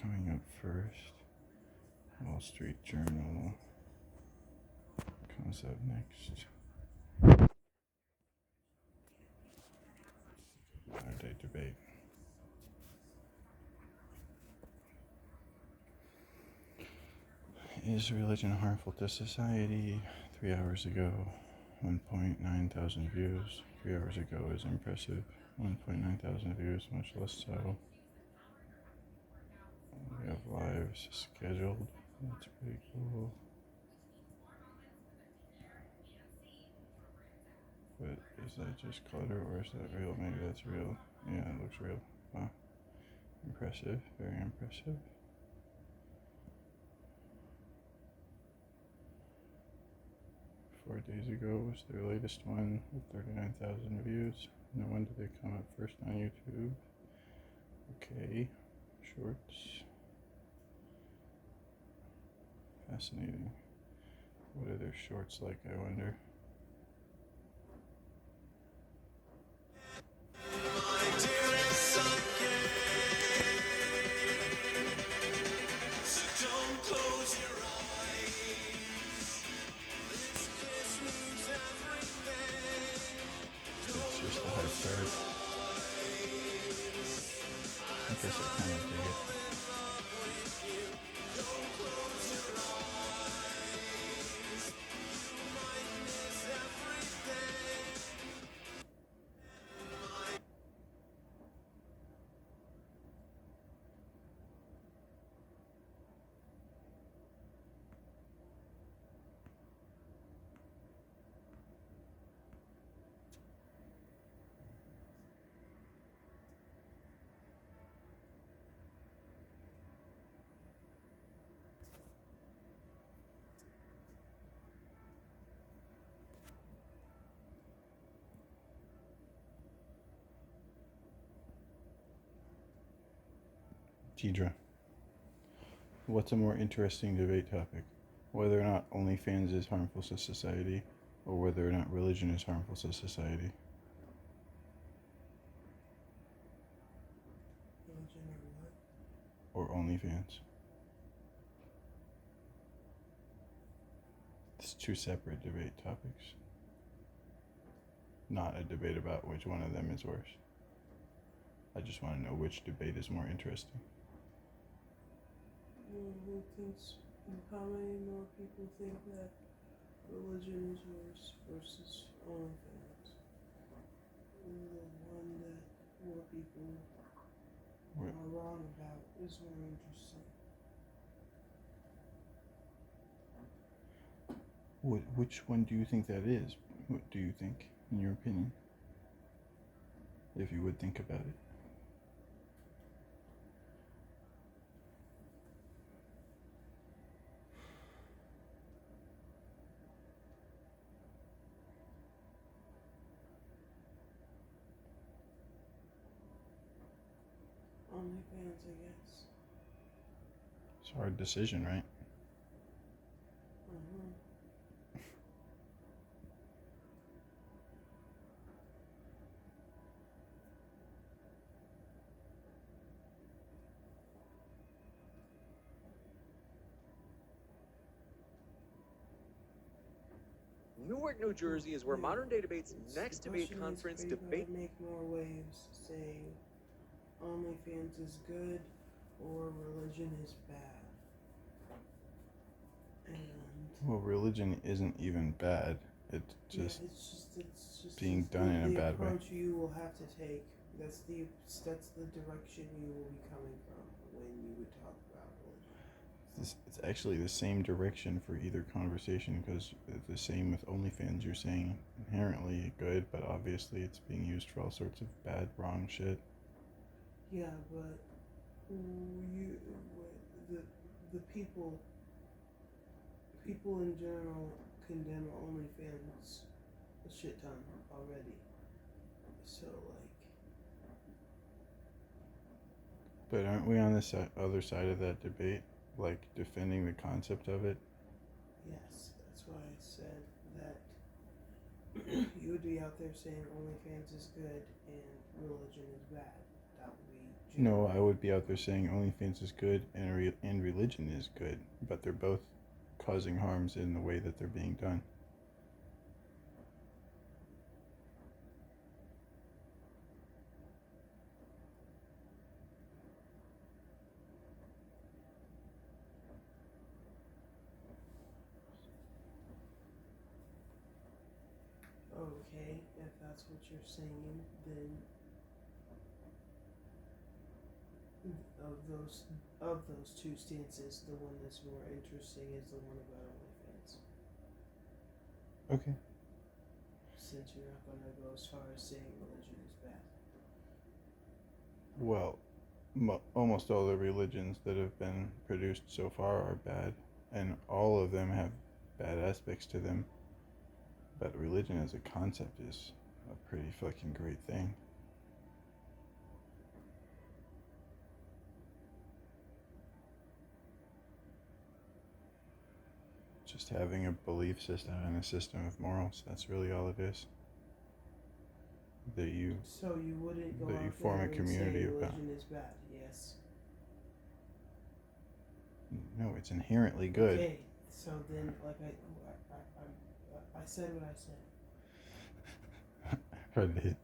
coming up first. Wall Street Journal comes up next. Modern day debate. Is religion harmful to society? 3 hours ago, 1.9 thousand views. 3 hours ago is impressive. 1.9 thousand views, much less so. We have lives scheduled. That's pretty cool. But is that just clutter or is that real? Maybe that's real. Yeah, it looks real. Wow. Impressive. Very impressive. Four days ago was their latest one with 39,000 views. No wonder they come up first on YouTube. Okay. Shorts. Fascinating. What are their shorts like, I wonder? It's just a hype card. I guess I kind of dig it. Tidra. What's a more interesting debate topic? Whether or not OnlyFans is harmful to society, or whether or not religion is harmful to society? Religion or what? Or OnlyFans? It's two separate debate topics. Not a debate about which one of them is worse. I just want to know which debate is more interesting. Who thinks, how many more people think that religion is worse versus OnlyFans? The one that more people are wrong about is more interesting. Which one do you think that is? What do you think, in your opinion? If you would think about it. OnlyFans, I guess. It's a hard decision, right? Newark, New Jersey is where Modern Day Debate's next debate conference debate. Make more waves saying OnlyFans is good or religion is bad. And well, religion isn't even bad. It's just, it's just being done in a bad way. The approach you will have to take. That's the direction you will be coming from when you would talk about religion. It's actually the same direction for either conversation, because it's the same with OnlyFans. You're saying inherently good, but obviously it's being used for all sorts of bad, wrong shit. Yeah, but the people in general condemn OnlyFans a shit ton already. So But aren't we on the other side of that debate, like defending the concept of it? Yes, that's why I said that you would be out there saying OnlyFans is good and religion is bad. That would be No, I would be out there saying OnlyFans is good and religion is good, but they're both causing harms in the way that they're being done. Okay, if that's what you're saying, then of those two stances, the one that's more interesting is the one about OnlyFans. Okay. Since you're not gonna go as far as saying religion is bad. Well, almost all the religions that have been produced so far are bad, and all of them have bad aspects to them. But religion as a concept is a pretty fucking great thing. Just having a belief system and a system of morals, that's really all it is. That you So you wouldn't go that out you there form a and community say about. religion is bad, yes? No, it's inherently good. Okay, so then, like I said what I said. Right.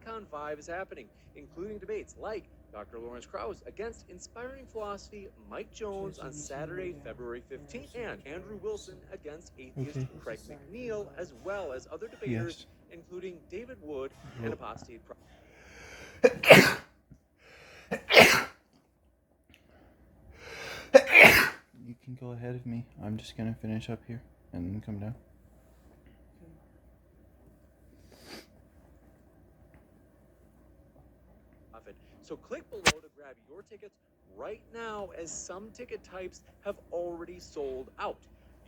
Con 5 is happening, including debates like Dr. Lawrence Krauss against inspiring philosophy Mike Jones on Saturday, February 15th, and Andrew Wilson against atheist Okay. Craig McNeil, as well as other debaters, including David Wood and apostate. You can go ahead of me. I'm just gonna finish up here and then come down. So click below to grab your tickets right now, as some ticket types have already sold out.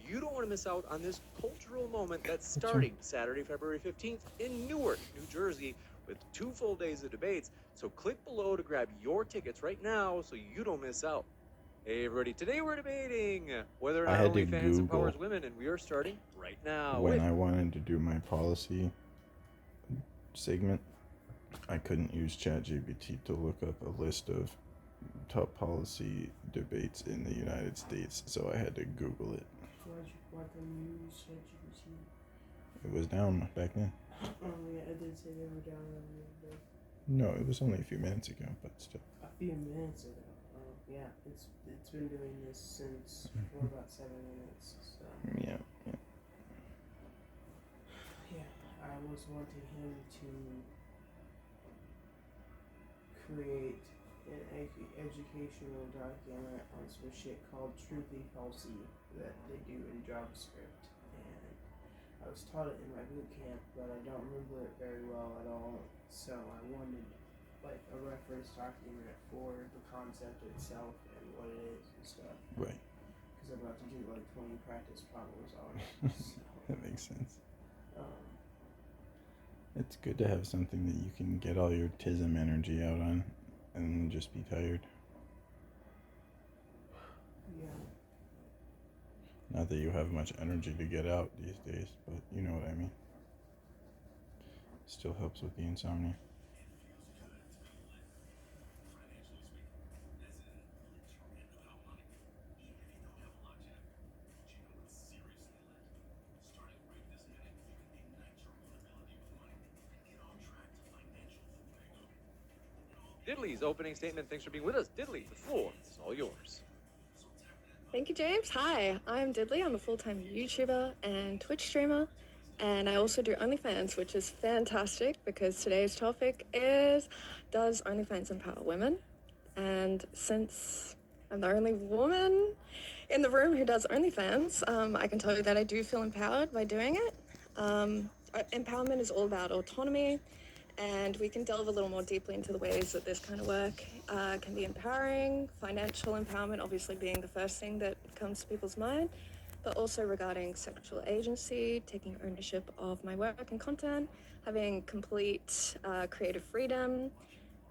You don't want to miss out on this cultural moment that's starting Saturday, February 15th in Newark, New Jersey, with 2 full days of debates. So click below to grab your tickets right now so you don't miss out. Hey everybody, today we're debating whether or not OnlyFans empowers women, and we are starting right now. When I wanted to do my policy segment, I couldn't use ChatGPT to look up a list of top policy debates in the United States, so I had to Google it. Why couldn't you use ChatGPT? It was down back then. Oh yeah, I did say they were down the other day. No, it was only a few minutes ago, but still. A few minutes ago. Yeah, it's been doing this since for about 7 minutes. So. Yeah. Yeah, I was wanting him to create an educational document on some shit called Truthy Falsy that they do in JavaScript, and I was taught it in my boot camp, but I don't remember it very well at all. So I wanted like a reference document for the concept itself and what it is and stuff. Right. Because I'm about to do like 20 practice problems on it. So, that makes sense. It's good to have something that you can get all your tism energy out on and just be tired. Yeah. Not that you have much energy to get out these days, but you know what I mean. Still helps with the insomnia. Diddley's opening statement. Thanks for being with us. Diddley, the floor is all yours. Thank you, James. Hi, I'm Diddley. I'm a full-time YouTuber and Twitch streamer, and I also do OnlyFans, which is fantastic because today's topic is, does OnlyFans empower women? And since I'm the only woman in the room who does OnlyFans, I can tell you that I do feel empowered by doing it. Empowerment is all about autonomy, and we can delve a little more deeply into the ways that this kind of work can be empowering. Financial empowerment obviously being the first thing that comes to people's mind, but also regarding sexual agency, taking ownership of my work and content, having complete creative freedom.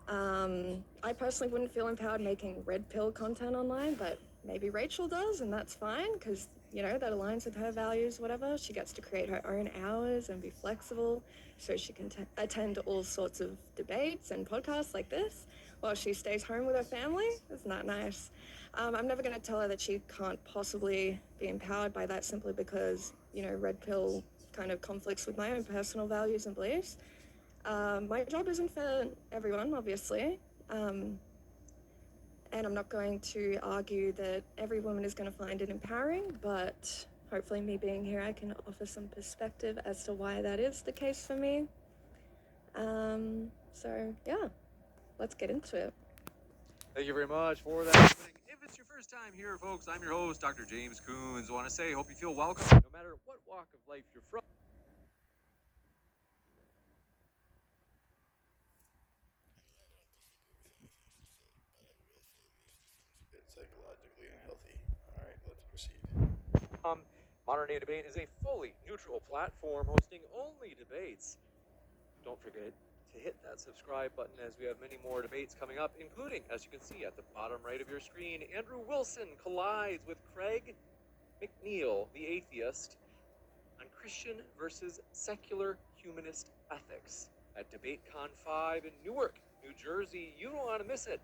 I personally wouldn't feel empowered making red pill content online, but maybe Rachel does, and that's fine, because you know, that aligns with her values, whatever. She gets to create her own hours and be flexible, so she can attend all sorts of debates and podcasts like this, while she stays home with her family. It's not nice. I'm never going to tell her that she can't possibly be empowered by that simply because, red pill kind of conflicts with my own personal values and beliefs. My job isn't for everyone, obviously. And I'm not going to argue that every woman is going to find it empowering, but hopefully me being here, I can offer some perspective as to why that is the case for me. So yeah, let's get into it. Thank you very much for that opening. If it's your first time here, folks, I'm your host, Dr. James Coons. I want to say, hope you feel welcome, no matter what walk of life you're from. It's psychologically unhealthy. All right, let's proceed. Modern Day Debate is a fully neutral platform hosting only debates. Don't forget to hit that subscribe button as we have many more debates coming up, including, as you can see at the bottom right of your screen, Andrew Wilson collides with Craig McNeil, the atheist, on Christian versus secular humanist ethics at DebateCon 5 in Newark, New Jersey. You don't want to miss it.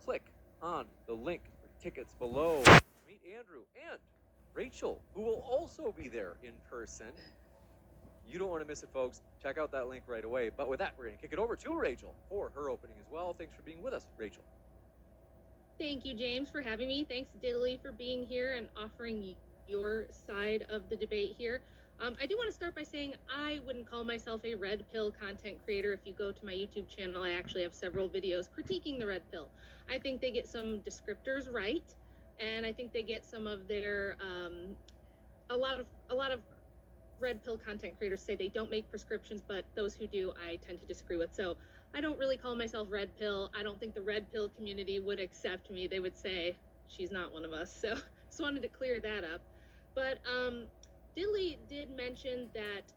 Click on the link for tickets below. Meet Andrew and Rachel, who will also be there in person. You don't want to miss it, folks. Check out that link right away. But with that, we're going to kick it over to Rachel for her opening as well. Thanks for being with us, Rachel. Thank you, James, for having me. Thanks, Diddley, for being here and offering your side of the debate here. I do want to start by saying I wouldn't call myself a red pill content creator. If you go to my YouTube channel, I actually have several videos critiquing the red pill. I think they get some descriptors right, and I think they get some of their a lot of red pill content creators say they don't make prescriptions, but those who do, I tend to disagree with. So I don't really call myself red pill. I don't think the red pill community would accept me. They would say she's not one of us. So just wanted to clear that up. But Dilly did mention that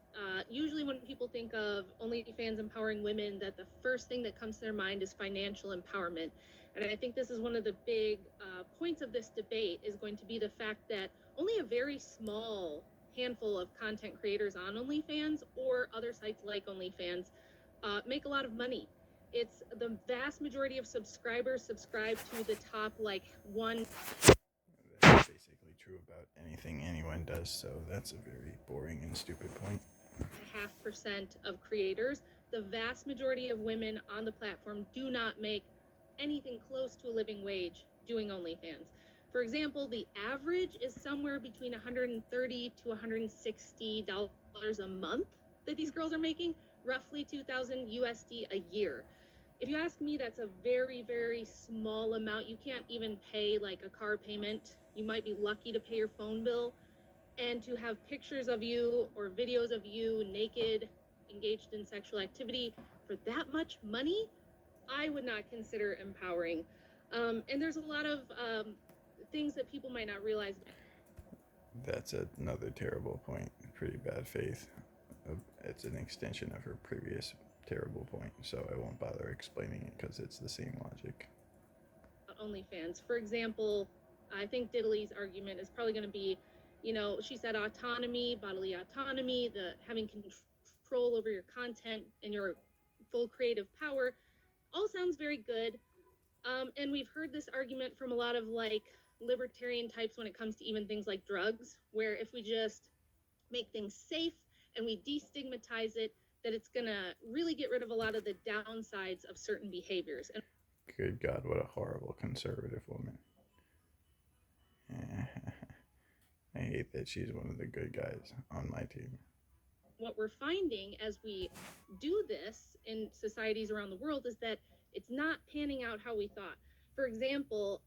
usually when people think of OnlyFans empowering women, that the first thing that comes to their mind is financial empowerment. And I think this is one of the big points of this debate is going to be the fact that only a very small handful of content creators on OnlyFans or other sites like OnlyFans make a lot of money. It's the vast majority of subscribers subscribe to the top one. That's basically true about anything anyone does, so that's a very boring and stupid point. 0.5% of creators. The vast majority of women on the platform do not make anything close to a living wage doing OnlyFans. For example, the average is somewhere between $130 to $160 a month that these girls are making, roughly 2,000 USD a year. If you ask me, that's a very, very small amount. You can't even pay like a car payment. You might be lucky to pay your phone bill. And to have pictures of you or videos of you naked, engaged in sexual activity for that much money, I would not consider empowering. And there's a lot of things that people might not realize. That's another terrible point. Pretty bad faith. It's an extension of her previous terrible point, so I won't bother explaining it because it's the same logic. OnlyFans. For example, I think Diddley's argument is probably going to be, she said autonomy, bodily autonomy, the having control over your content and your full creative power. All sounds very good. And we've heard this argument from a lot of libertarian types when it comes to even things like drugs, where if we just make things safe and we destigmatize it, that it's going to really get rid of a lot of the downsides of certain behaviors. And good God, what a horrible conservative woman. I hate that she's one of the good guys on my team. What we're finding as we do this in societies around the world is that it's not panning out how we thought. For example,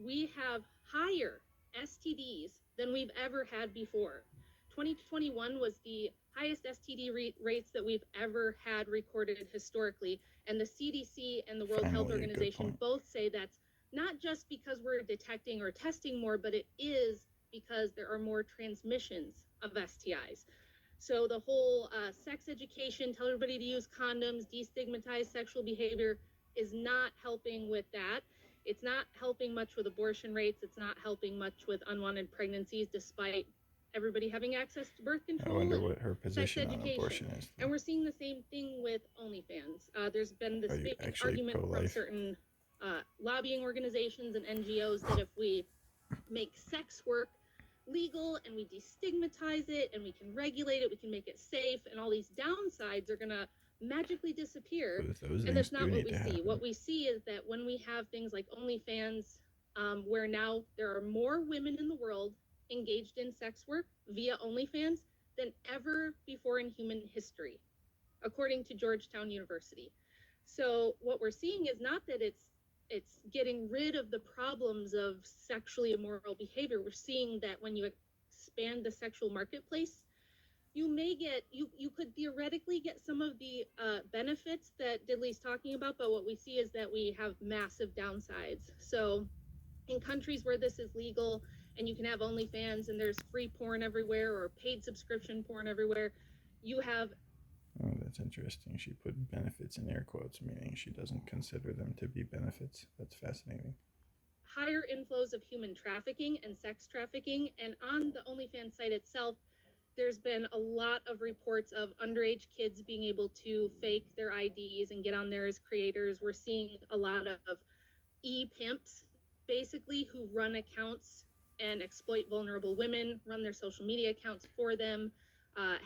we have higher STDs than we've ever had before. 2021 was the highest STD rates that we've ever had recorded historically. And the CDC and the World Health Organization both say that's not just because we're detecting or testing more, but it is because there are more transmissions of STIs. So the whole sex education, tell everybody to use condoms, destigmatize sexual behavior is not helping with that. It's not helping much with abortion rates. It's not helping much with unwanted pregnancies, despite everybody having access to birth I control wonder and what her sex position on education. abortion is. And we're seeing the same thing with OnlyFans. There's been this Are you big actually argument from pro-life? certain lobbying organizations and NGOs that if we make sex work legal and we destigmatize it and we can regulate it, we can make it safe, and all these downsides are going to magically disappear. Those And things that's not do what need we to see. happen. What we see is that when we have things like OnlyFans, where now there are more women in the world engaged in sex work via OnlyFans than ever before in human history, according to Georgetown University. So what we're seeing is not that it's getting rid of the problems of sexually immoral behavior. We're seeing that when you expand the sexual marketplace, you may get you could theoretically get some of the benefits that Diddley's talking about, but what we see is that we have massive downsides. So in countries where this is legal and you can have OnlyFans and there's free porn everywhere or paid subscription porn everywhere, you have Oh, that's interesting. She put benefits in air quotes, meaning she doesn't consider them to be benefits. That's fascinating. higher inflows of human trafficking and sex trafficking. And on the OnlyFans site itself, there's been a lot of reports of underage kids being able to fake their IDs and get on there as creators. We're seeing a lot of e-pimps, basically, who run accounts and exploit vulnerable women, run their social media accounts for them,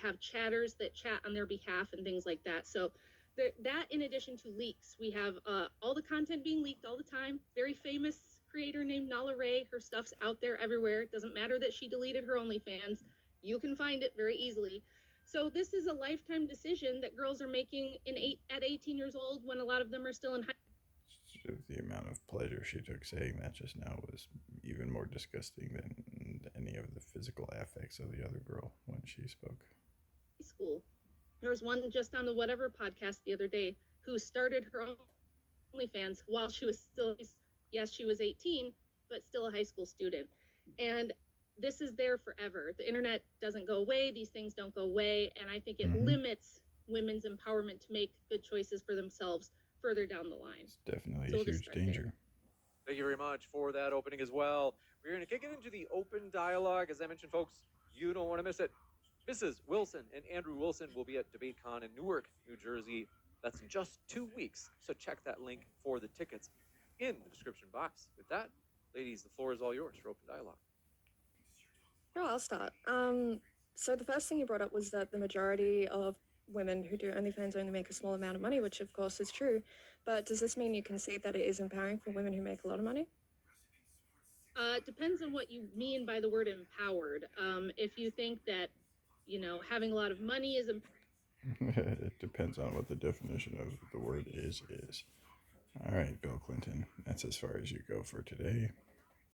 have chatters that chat on their behalf and things like that. So that, in addition to leaks, we have all the content being leaked all the time. Very famous creator named Nala Ray, her stuff's out there everywhere. It doesn't matter that she deleted her OnlyFans. You can find it very easily. So this is a lifetime decision that girls are making at 18 years old, when a lot of them are still in high The amount of pleasure she took saying that just now was even more disgusting than any of the physical affects of the other girl when she spoke. school. There was one just on the Whatever podcast the other day who started her OnlyFans while she was still, yes, she was 18, but still a high school student. And this is there forever. The internet doesn't go away. These things don't go away. And I think it limits women's empowerment to make good choices for themselves further down the line. It's definitely So a we'll just huge start there. danger. Thank you very much for that opening as well. We're going to kick it into the open dialogue. As I mentioned, folks, you don't want to miss it. Mrs. Wilson and Andrew Wilson will be at DebateCon in Newark, New Jersey. That's in just 2 weeks. So check that link for the tickets in the description box. With that, ladies, the floor is all yours for open dialogue. Sure, I'll start. So the first thing you brought up was that the majority of women who do OnlyFans only make a small amount of money, which of course is true. But does this mean you can see that it is empowering for women who make a lot of money? It depends on what you mean by the word empowered. If you think that, having a lot of money is It depends on what the definition of the word is. All right, Bill Clinton, that's as far as you go for today.